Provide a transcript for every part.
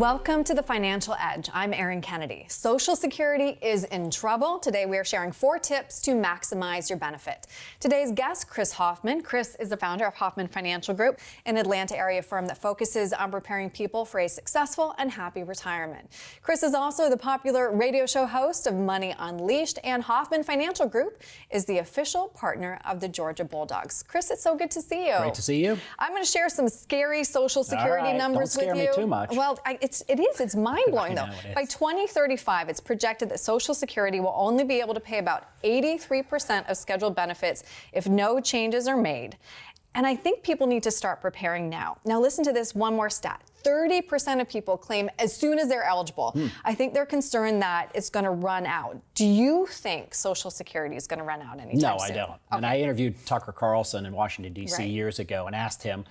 Welcome to the Financial Edge. I'm Erin Kennedy. Social Security is in trouble. Today we are sharing 4 tips to maximize your benefit. Today's guest, Chris Hoffman. Chris is the founder of Hoffman Financial Group, an Atlanta area firm that focuses on preparing people for a successful and happy retirement. Chris is also the popular radio show host of Money Unleashed, and Hoffman Financial Group is the official partner of the Georgia Bulldogs. Chris, it's so good to see you. Great to see you. I'm going to share some scary Social Security numbers with you. Don't scare me too much. Well, it's mind-blowing though. By 2035, it's projected that Social Security will only be able to pay about 83% of scheduled benefits if no changes are made. And I think people need to start preparing now. Now listen to this one more stat. 30% of people claim as soon as they're eligible. I think they're concerned that it's going to run out. Do you think Social Security is going to run out anytime soon? No, I don't. Okay. And I interviewed Tucker Carlson in Washington, D.C. years ago and asked him,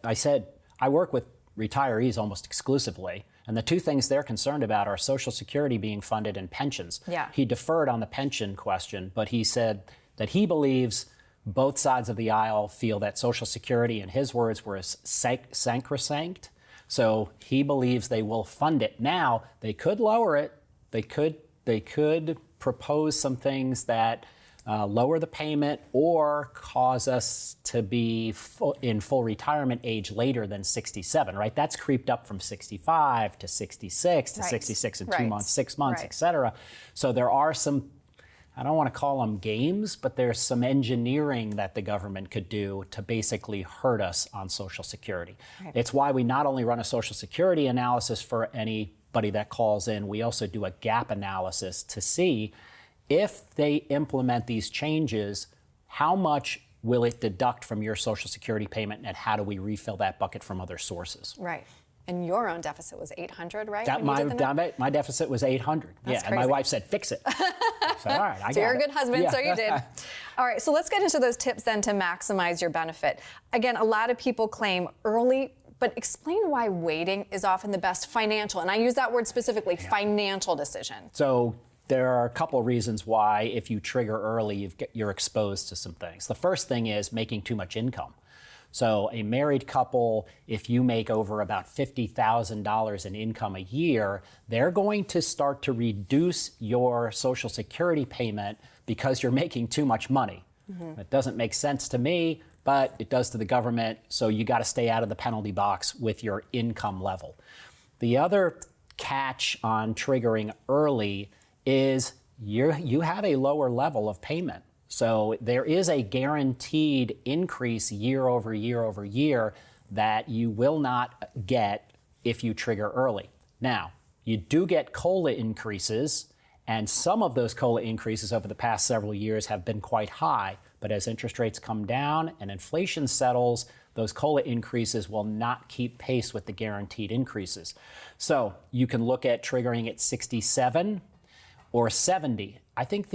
I said, I work with retirees almost exclusively, and the 2 things they're concerned about are Social Security being funded and pensions. Yeah. He deferred on the pension question, but he said that he believes both sides of the aisle feel that Social Security, in his words, were sacrosanct. So he believes they will fund it. Now, they could lower it. They could propose some things that lower the payment or cause us to be in full retirement age later than 67, right? That's creeped up from 65 to 66 to 66 in 2 months, 6 months, et cetera. So there are some, I don't want to call them games, but there's some engineering that the government could do to basically hurt us on Social Security. Right. It's why we not only run a Social Security analysis for anybody that calls in, we also do a gap analysis to see if they implement these changes, how much will it deduct from your Social Security payment, and how do we refill that bucket from other sources? Right. And your own deficit was 800, right? My deficit was 800. That's crazy. And my wife said, fix it. So, all right, I got it. So you're a good husband, so you did. All right, so let's get into those tips then to maximize your benefit. Again, a lot of people claim early, but explain why waiting is often the best financial, and I use that word specifically, financial decision. So there are a couple of reasons why if you trigger early, you're exposed to some things. The first thing is making too much income. So a married couple, if you make over about $50,000 in income a year, they're going to start to reduce your Social Security payment because you're making too much money. It doesn't make sense to me, but it does to the government, so you got to stay out of the penalty box with your income level. The other catch on triggering early is you have a lower level of payment. So there is a guaranteed increase year over year over year that you will not get if you trigger early. Now, you do get COLA increases, and some of those COLA increases over the past several years have been quite high, but as interest rates come down and inflation settles, those COLA increases will not keep pace with the guaranteed increases. So you can look at triggering at 67 or 70. I think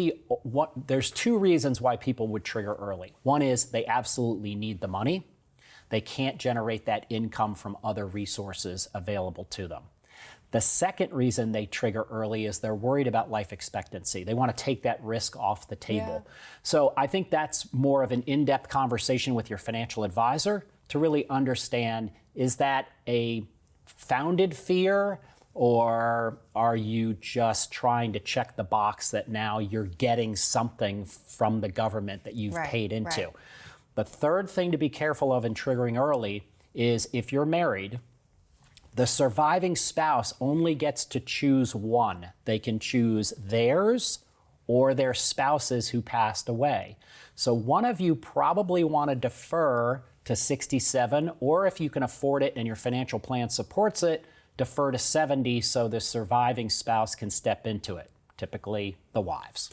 there's 2 reasons why people would trigger early. One is they absolutely need the money. They can't generate that income from other resources available to them. The second reason they trigger early is they're worried about life expectancy. They want to take that risk off the table. Yeah. So I think that's more of an in-depth conversation with your financial advisor to really understand, is that a founded fear, or are you just trying to check the box that now you're getting something from the government that you've paid into? Right. The third thing to be careful of in triggering early is if you're married, the surviving spouse only gets to choose one. They can choose theirs or their spouses who passed away. So one of you probably want to defer to 67, or if you can afford it and your financial plan supports it, defer to 70 so the surviving spouse can step into it. Typically the wives,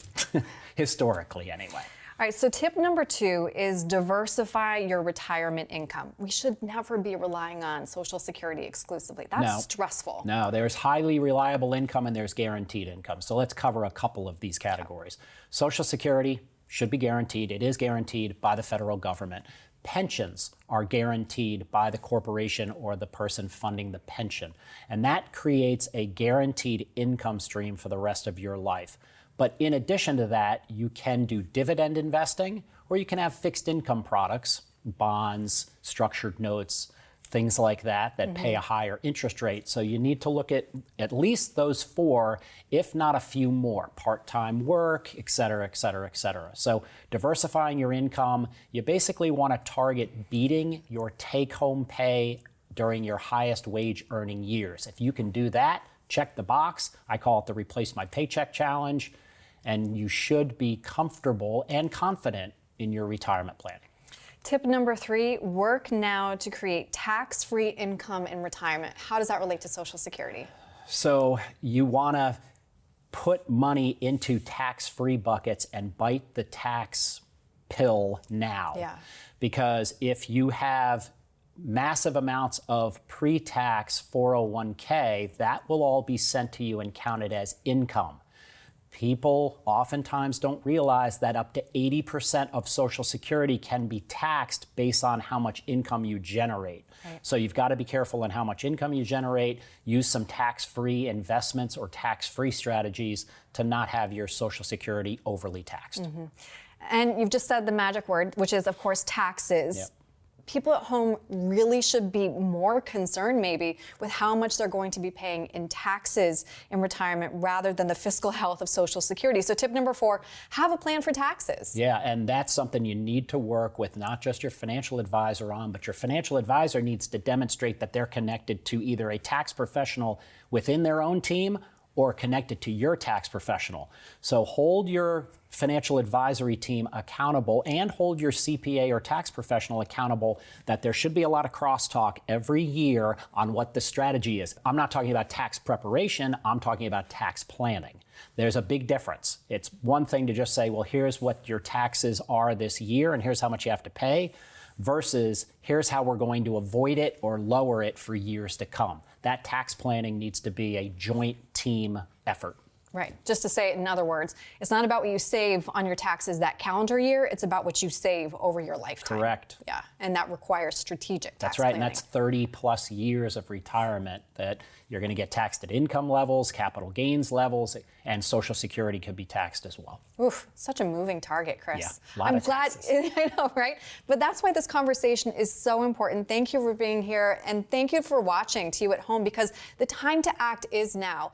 historically anyway. All right, so tip number 2 is diversify your retirement income. We should never be relying on Social Security exclusively. That's stressful. No, there's highly reliable income and there's guaranteed income. So let's cover a couple of these categories. Social Security should be guaranteed. It is guaranteed by the federal government. Pensions are guaranteed by the corporation or the person funding the pension. And that creates a guaranteed income stream for the rest of your life. But in addition to that, you can do dividend investing, or you can have fixed income products, bonds, structured notes, things like that pay a higher interest rate. So you need to look at least those 4, if not a few more: part-time work, et cetera, et cetera, et cetera. So diversifying your income, you basically want to target beating your take-home pay during your highest wage earning years. If you can do that, check the box. I call it the Replace My Paycheck Challenge, and you should be comfortable and confident in your retirement planning. Tip number 3, work now to create tax-free income in retirement. How does that relate to Social Security? So you want to put money into tax-free buckets and bite the tax pill now. Yeah. Because if you have massive amounts of pre-tax 401k, that will all be sent to you and counted as income. People oftentimes don't realize that up to 80% of Social Security can be taxed based on how much income you generate. Right. So you've got to be careful in how much income you generate, use some tax-free investments or tax-free strategies to not have your Social Security overly taxed. Mm-hmm. And you've just said the magic word, which is, of course, taxes. Yep. People at home really should be more concerned maybe with how much they're going to be paying in taxes in retirement rather than the fiscal health of Social Security. So tip number 4, have a plan for taxes. Yeah, and that's something you need to work with not just your financial advisor on, but your financial advisor needs to demonstrate that they're connected to either a tax professional within their own team or connected to your tax professional. So hold your financial advisory team accountable and hold your CPA or tax professional accountable that there should be a lot of crosstalk every year on what the strategy is. I'm not talking about tax preparation, I'm talking about tax planning. There's a big difference. It's one thing to just say, well, here's what your taxes are this year and here's how much you have to pay, versus here's how we're going to avoid it or lower it for years to come. That tax planning needs to be a joint team effort. Right. Just to say it in other words, it's not about what you save on your taxes that calendar year, it's about what you save over your lifetime. Correct. Yeah, and that requires strategic tax That's right, planning. and that's 30 plus years of retirement that you're going to get taxed at income levels, capital gains levels, and Social Security could be taxed as well. Oof, such a moving target, Chris. Yeah, I'm glad, I know, right? But that's why this conversation is so important. Thank you for being here, and thank you for watching to you at home, because the time to act is now.